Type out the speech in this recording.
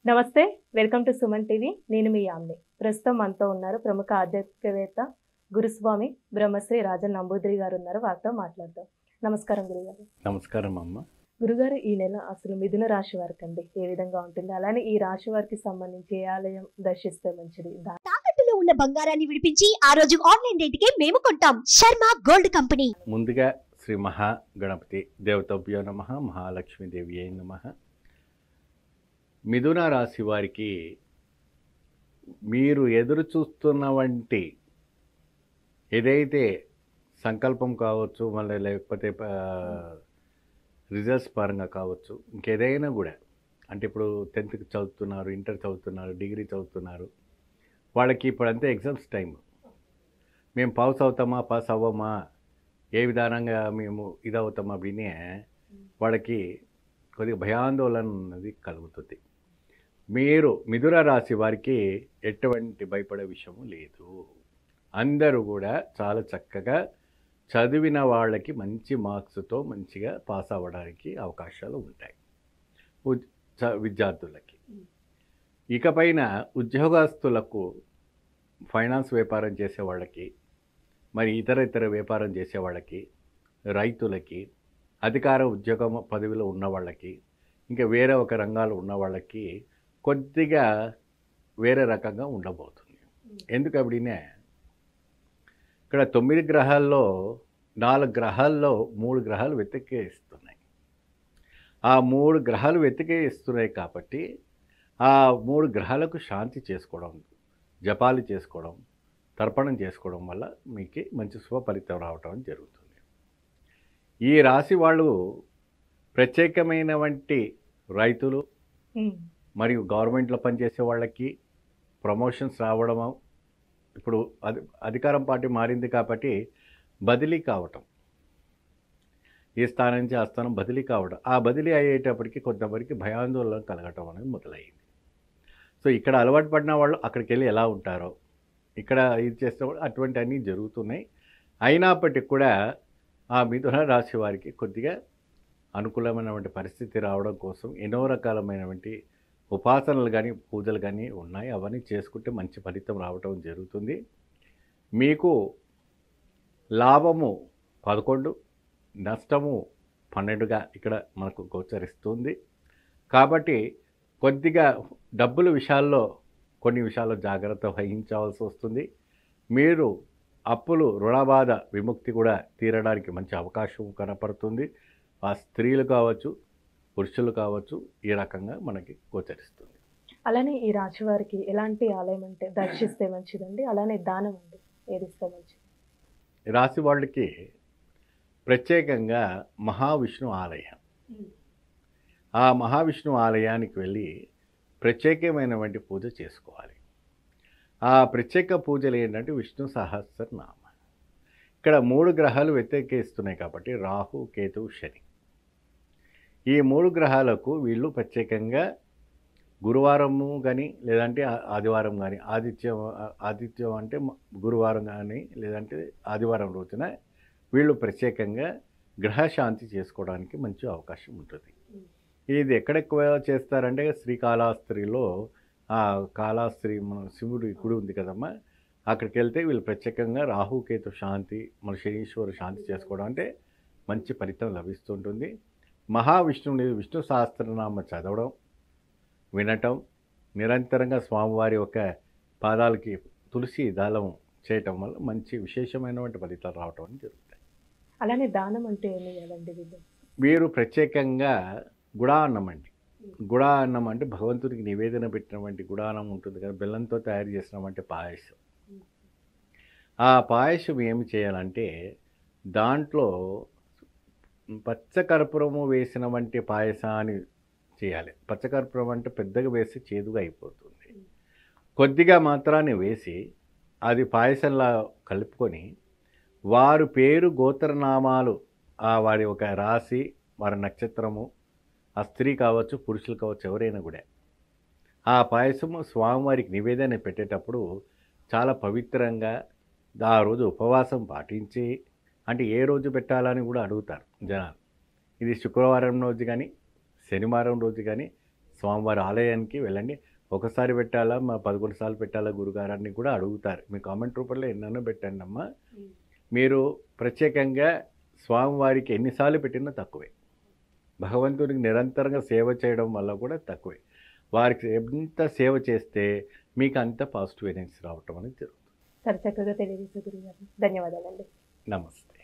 నమస్తే. Welcome to Suman TV. నేను మీ యామ్ని. ప్రస్తుతం మనతో ఉన్నారు ప్రముఖ ఆధ్యాత్మికవేత్త గురుస్వామి బ్రహ్మశ్రీ రాజన్ నంబూద్రి గారు ఉన్నారు. వారితో మాట్లాడదాం. నమస్కారం గురుగారు. నమస్కారం అమ్మ. గురుగారు, ఈ నెల అసలు మిథున రాశి వారికి అండి ఏ విధంగా ఉంటుంది, అలానే ఈ రాశి వారికి సంబంధించి ఏ ఆలయం దర్శిస్తే మంచిది? తాకట్టులో ఉన్న బంగారాన్ని విడిపించి ఆ రోజు ఆన్లైన్ రేటుకే మేము కొంటాం. Sharma gold company. ముందుగా శ్రీ మహాగణపతి దేవతభ్యో నమః, మహాలక్ష్మీదేవి అయి నమః. మిథున రాశి వారికి మీరు ఎదురు చూస్తున్న వంటి ఏదైతే సంకల్పం కావచ్చు, మళ్ళీ లేకపోతే రిజల్ట్స్ పరంగా కావచ్చు, ఇంకేదైనా కూడా, అంటే ఇప్పుడు 10th చదువుతున్నారు, ఇంటర్ చదువుతున్నారు, డిగ్రీ చదువుతున్నారు, వాళ్ళకి ఇప్పుడంతే ఎగ్జామ్స్ టైం. మేము పాస్ అవుతామా, పాస్ అవ్వమా, ఏ విధానంగా మేము ఇదవుతామా వినే వాళ్ళకి కొద్దిగా భయాందోళన అన్నది కలుగుతుంది. మీరు మిథున రాశి వారికి ఎటువంటి భయపడే విషయము లేదు. అందరూ కూడా చాలా చక్కగా చదివిన వాళ్ళకి మంచి మార్క్స్తో మంచిగా పాస్ అవ్వడానికి అవకాశాలు ఉంటాయి విద్యార్థులకి. ఇకపైన ఉద్యోగస్తులకు, ఫైనాన్స్ వ్యాపారం చేసే వాళ్ళకి, మరి ఇతర వ్యాపారం చేసే వాళ్ళకి, రైతులకి, అధికార ఉద్యోగం పదవిలో ఉన్న వాళ్ళకి, ఇంకా వేరే ఒక రంగాలు ఉన్న వాళ్ళకి కొద్దిగా వేరే రకంగా ఉండబోతుంది. ఎందుకప్పుడినే ఇక్కడ 9 గ్రహాల్లో 4 గ్రహాల్లో 3 గ్రహాలు వెతికేస్తున్నాయి. ఆ 3 గ్రహాలు వెతికేస్తున్నాయి కాబట్టి ఆ 3 గ్రహాలకు శాంతి చేసుకోవడం, జపాలు చేసుకోవడం, తర్పణం చేసుకోవడం వల్ల మీకు మంచి శుభ ఫలితం రావటం జరుగుతుంది. ఈ రాశి వాళ్ళు ప్రత్యేకమైనటువంటి రైతులు మరియు గవర్నమెంట్లో పనిచేసే వాళ్ళకి ప్రమోషన్స్ రావడం, ఇప్పుడు అధికారం పార్టీ మారింది కాబట్టి బదిలీ కావటం, ఈ స్థానం నుంచి ఆ స్థానం బదిలీ కావడం, ఆ బదిలీ అయ్యేటప్పటికి కొంతమందికి భయాందోళన కలగటం అనేది మొదలైంది. సో ఇక్కడ అలవాటు పడిన వాళ్ళు అక్కడికి వెళ్ళి ఎలా ఉంటారో, ఇక్కడ ఇది చేస్తే అటువంటి అన్నీ జరుగుతున్నాయి. అయినప్పటికీ కూడా ఆ మిథున రాశి వారికి కొద్దిగా అనుకూలమైనటువంటి పరిస్థితి రావడం కోసం ఎన్నో రకాలమైనటువంటి ఉపాసనలు కానీ పూజలు కానీ ఉన్నాయి. అవన్నీ చేసుకుంటే మంచి ఫలితం రావటం జరుగుతుంది. మీకు లాభము 11, నష్టము 12గా ఇక్కడ మనకు గోచరిస్తుంది. కాబట్టి కొద్దిగా డబ్బుల విషయాల్లో కొన్ని విషయాల్లో జాగ్రత్త వహించవలసి వస్తుంది. మీరు అప్పులు, రుణబాధ విముక్తి కూడా తీరడానికి మంచి అవకాశం కనపడుతుంది. ఆ స్త్రీలు కావచ్చు, పురుషులు కావచ్చు, ఈ రకంగా మనకి గోచరిస్తుంది. అలానే ఈ రాశి వారికి ఎలాంటి ఆలయం అంటే దర్శిస్తే మంచిదండి? అలానే దానం అండి ఏది ఇస్తే మంచిది? రాశి వాళ్ళకి ప్రత్యేకంగా మహావిష్ణు ఆలయం, ఆ మహావిష్ణు ఆలయానికి వెళ్ళి ప్రత్యేకమైనటువంటి పూజ చేసుకోవాలి. ఆ ప్రత్యేక పూజలు ఏంటంటే విష్ణు సహస్రనామ. ఇక్కడ 3 గ్రహాలు వ్యతిరేకిస్తున్నాయి కాబట్టి రాహు, కేతు, శని, ఈ 3 గ్రహాలకు వీళ్ళు ప్రత్యేకంగా గురువారము కానీ లేదంటే ఆదివారం కానీ, ఆదిత్యం అంటే గురువారం కానీ లేదంటే ఆదివారం రోజున వీళ్ళు ప్రత్యేకంగా గ్రహశాంతి చేసుకోవడానికి మంచి అవకాశం ఉంటుంది. ఇది ఎక్కడ ఎక్కువ చేస్తారంటే శ్రీకాళహస్తిలో, కాళహస్తి మన శివుడు గుడి ఉంది కదమ్మా, అక్కడికి వెళ్తే వీళ్ళు ప్రత్యేకంగా రాహుకేతు శాంతి, మన శనీశ్వరు శాంతి చేసుకోవడం అంటే మంచి ఫలితం లభిస్తుంటుంది. మహావిష్ణువుని విష్ణు సహస్రనామ చదవడం, వినటం, నిరంతరంగా స్వామివారి యొక్క పాదాలకి తులసి దళం చేయటం వల్ల మంచి విశేషమైనటువంటి ఫలితాలు రావటం జరుగుతాయి. అలానే దానం అంటే ఏమి లేదండి వీళ్ళు? వీరు ప్రత్యేకంగా గుడాన్నం అండి. గుడాన్నం అంటే భగవంతుడికి నివేదన పెట్టినటువంటి గుడాన్నం ఉంటుంది కదా, బెల్లంతో తయారు చేసినటువంటి పాయసం. ఆ పాయసం ఏమి చేయాలంటే దాంట్లో పచ్చకర్పూరము వేసిన వంటి పాయసాన్ని చేయాలి. పచ్చకర్పూరం అంటే పెద్దగా వేసి చేదుగా అయిపోతుంది. కొద్దిగా మాత్రాన్ని వేసి అది పాయసంలా కలుపుకొని వారి పేరు, గోత్రనామాలు, వారి ఒక రాశి, వారి నక్షత్రము, ఆ స్త్రీ కావచ్చు, పురుషులు కావచ్చు, ఎవరైనా కూడా ఆ పాయసము స్వామివారికి నివేదన పెట్టేటప్పుడు చాలా పవిత్రంగా ఆ రోజు ఉపవాసం పాటించి, అంటే ఏ రోజు పెట్టాలని కూడా అడుగుతారు జనాలు. ఇది శుక్రవారం రోజు కానీ, శనివారం రోజు కానీ, స్వామివారి ఆలయానికి వెళ్ళండి. ఒకసారి పెట్టాలా, మా 11 సార్లు పెట్టాలా గురుగారాన్ని కూడా అడుగుతారు. మీ కామెంట్ రూపంలో ఎన్నో పెట్టండి అమ్మా. మీరు ప్రత్యేకంగా స్వామివారికి ఎన్నిసార్లు పెట్టినా తక్కువే. భగవంతునికి నిరంతరంగా సేవ చేయడం వల్ల కూడా తక్కువే. వారికి ఎంత సేవ చేస్తే మీకు అంత పాజిటివ్ ఎనర్జీ రావటం అనేది జరుగుతుంది. చాలా చక్కగా తెలియజేసే గురుగారు, ధన్యవాదాలండి. నమస్తే.